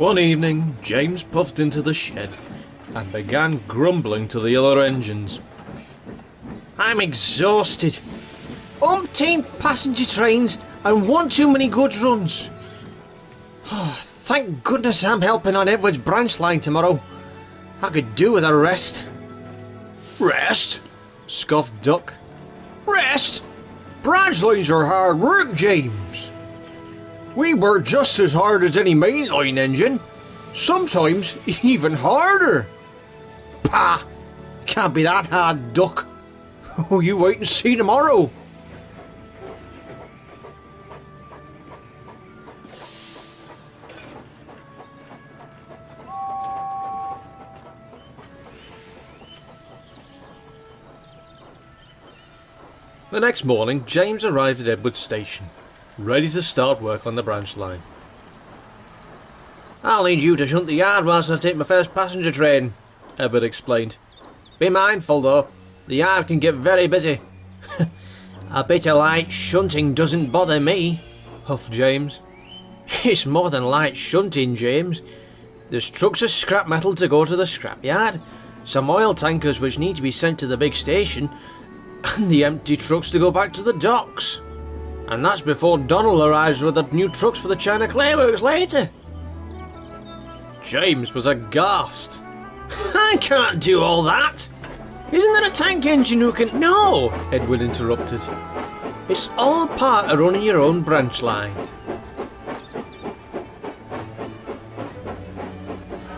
One evening, James puffed into the shed and began grumbling to the other engines. I'm exhausted. Umpteen passenger trains and one too many goods runs. Thank goodness I'm helping on Edward's branch line tomorrow. I could do with a rest. Rest? Scoffed Duck. Rest? Branch lines are hard work, James. We work just as hard as any mainline engine. Sometimes even harder. Pah! Can't be that hard, Duck. Oh, you wait and see tomorrow. The next morning, James arrived at Edward's station, ready to start work on the branch line. I'll need you to shunt the yard whilst I take my first passenger train, Edward explained. Be mindful though, the yard can get very busy. A bit of light shunting doesn't bother me, huffed James. It's more than light shunting, James. There's trucks of scrap metal to go to the scrapyard, some oil tankers which need to be sent to the big station, and the empty trucks to go back to the docks. And that's before Donald arrives with the new trucks for the China Clay Works later. James was aghast. I can't do all that. Isn't there a tank engine who can... No, Edward interrupted. It's all part of running your own branch line.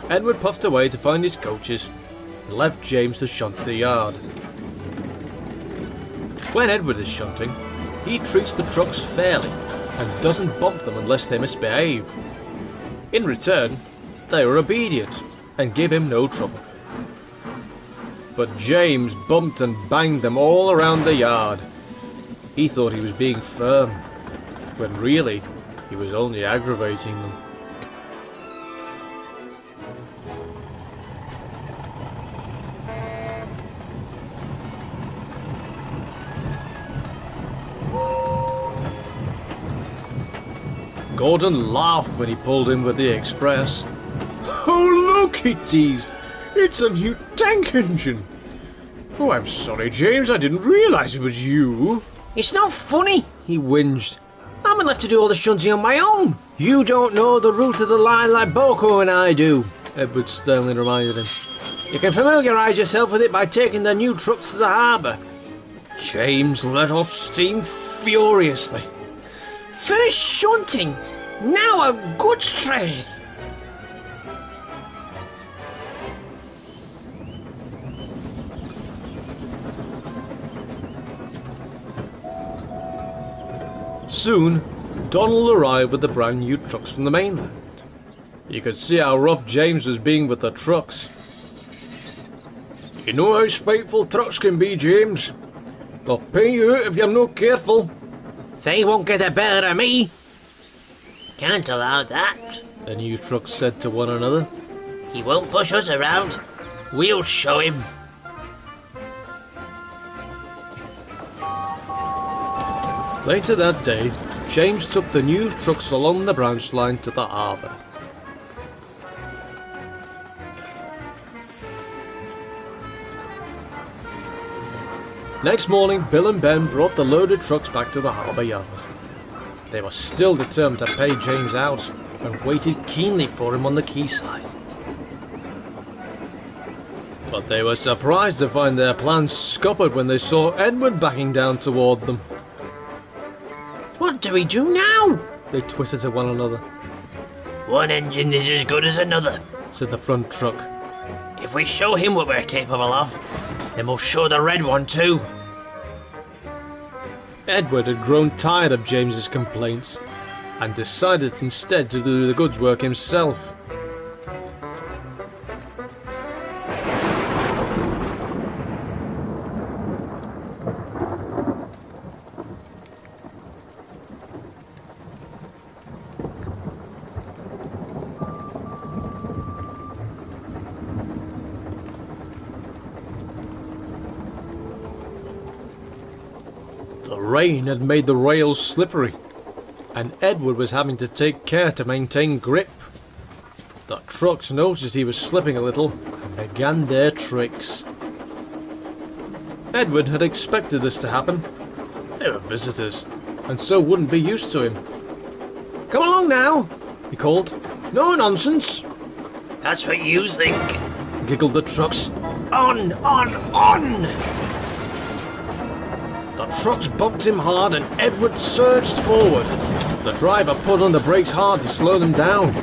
Edward puffed away to find his coaches and left James to shunt the yard. When Edward is shunting, he treats the trucks fairly and doesn't bump them unless they misbehave. In return, they are obedient and give him no trouble. But James bumped and banged them all around the yard. He thought he was being firm, when really he was only aggravating them. Gordon laughed when he pulled in with the express. Oh look, he teased. It's a new tank engine. Oh, I'm sorry, James. I didn't realise it was you. It's not funny, he whinged. I'm left to do all the shunting on my own. You don't know the route of the line like Boko and I do, Edward sternly reminded him. You can familiarise yourself with it by taking the new trucks to the harbour. James let off steam furiously. First shunting, now a goods train. Soon, Donald arrived with the brand new trucks from the mainland. You could see how rough James was being with the trucks. You know how spiteful trucks can be, James. They'll pay you out if you're not careful. They won't get the better of me. Can't allow that, the new trucks said to one another. He won't push us around. We'll show him. Later that day, James took the new trucks along the branch line to the harbour. Next morning, Bill and Ben brought the loaded trucks back to the harbour yard. They were still determined to pay James out and waited keenly for him on the quayside. But they were surprised to find their plans scuppered when they saw Edward backing down toward them. What do we do now? They twittered to one another. One engine is as good as another, said the front truck. If we show him what we're capable of, then we'll show the red one too. Edward had grown tired of James's complaints and decided instead to do the goods work himself. The rain had made the rails slippery, and Edward was having to take care to maintain grip. The trucks noticed he was slipping a little and began their tricks. Edward had expected this to happen. They were visitors, and so wouldn't be used to him. "Come along now," he called. "No nonsense." That's what you think, giggled the trucks. On! The trucks bumped him hard and Edward surged forward. The driver put on the brakes hard to slow them down,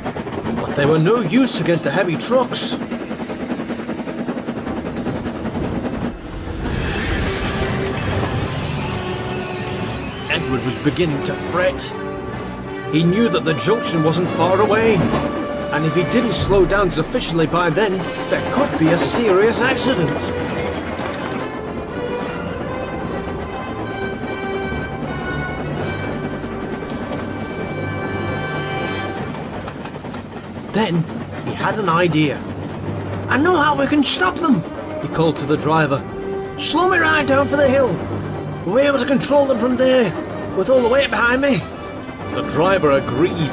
but they were no use against the heavy trucks. Edward was beginning to fret. He knew that the junction wasn't far away, and if he didn't slow down sufficiently by then, there could be a serious accident. Then he had an idea. I know how we can stop them, He called to the driver. slow me right down for the hill. We'll be able to control them from there, with all the weight behind me. The driver agreed.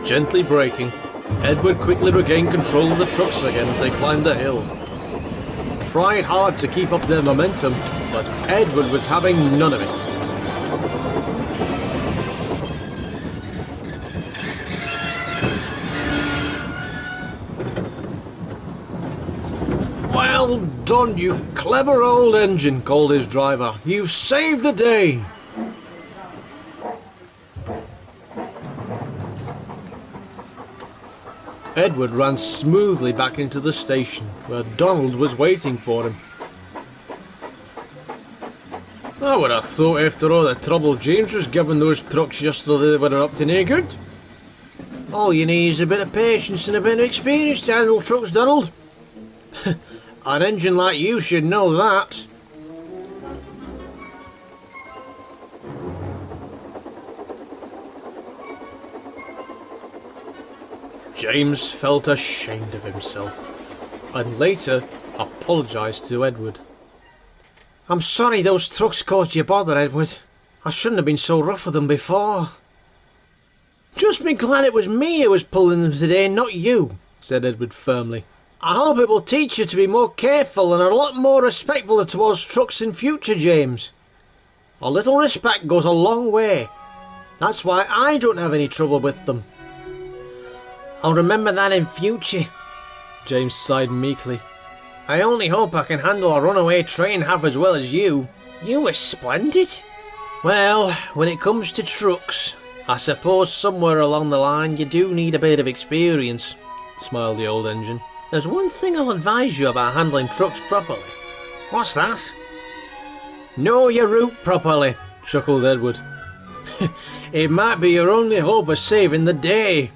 Gently braking, Edward quickly regained control of the trucks again as they climbed the hill. He tried hard to keep up their momentum, but Edward was having none of it. "Well done, you clever old engine," called his driver. "You've saved the day." Edward ran smoothly back into the station, where Donald was waiting for him. "I would have thought after all the trouble James was giving those trucks yesterday they were up to no good." All you need is a bit of patience and a bit of experience to handle trucks, Donald. An engine like you should know that. James felt ashamed of himself, and later apologised to Edward. I'm sorry those trucks caused you bother, Edward. I shouldn't have been so rough with them before. Just be glad it was me who was pulling them today, not you, said Edward firmly. I hope it will teach you to be more careful and a lot more respectful towards trucks in future, James. A little respect goes a long way. That's why I don't have any trouble with them. I'll remember that in future. James sighed meekly. I only hope I can handle a runaway train half as well as you. You were splendid. Well, when it comes to trucks, I suppose somewhere along the line you do need a bit of experience, smiled the old engine. There's one thing I'll advise you about handling trucks properly. What's that? Know your route properly, chuckled Edward. It might be your only hope of saving the day.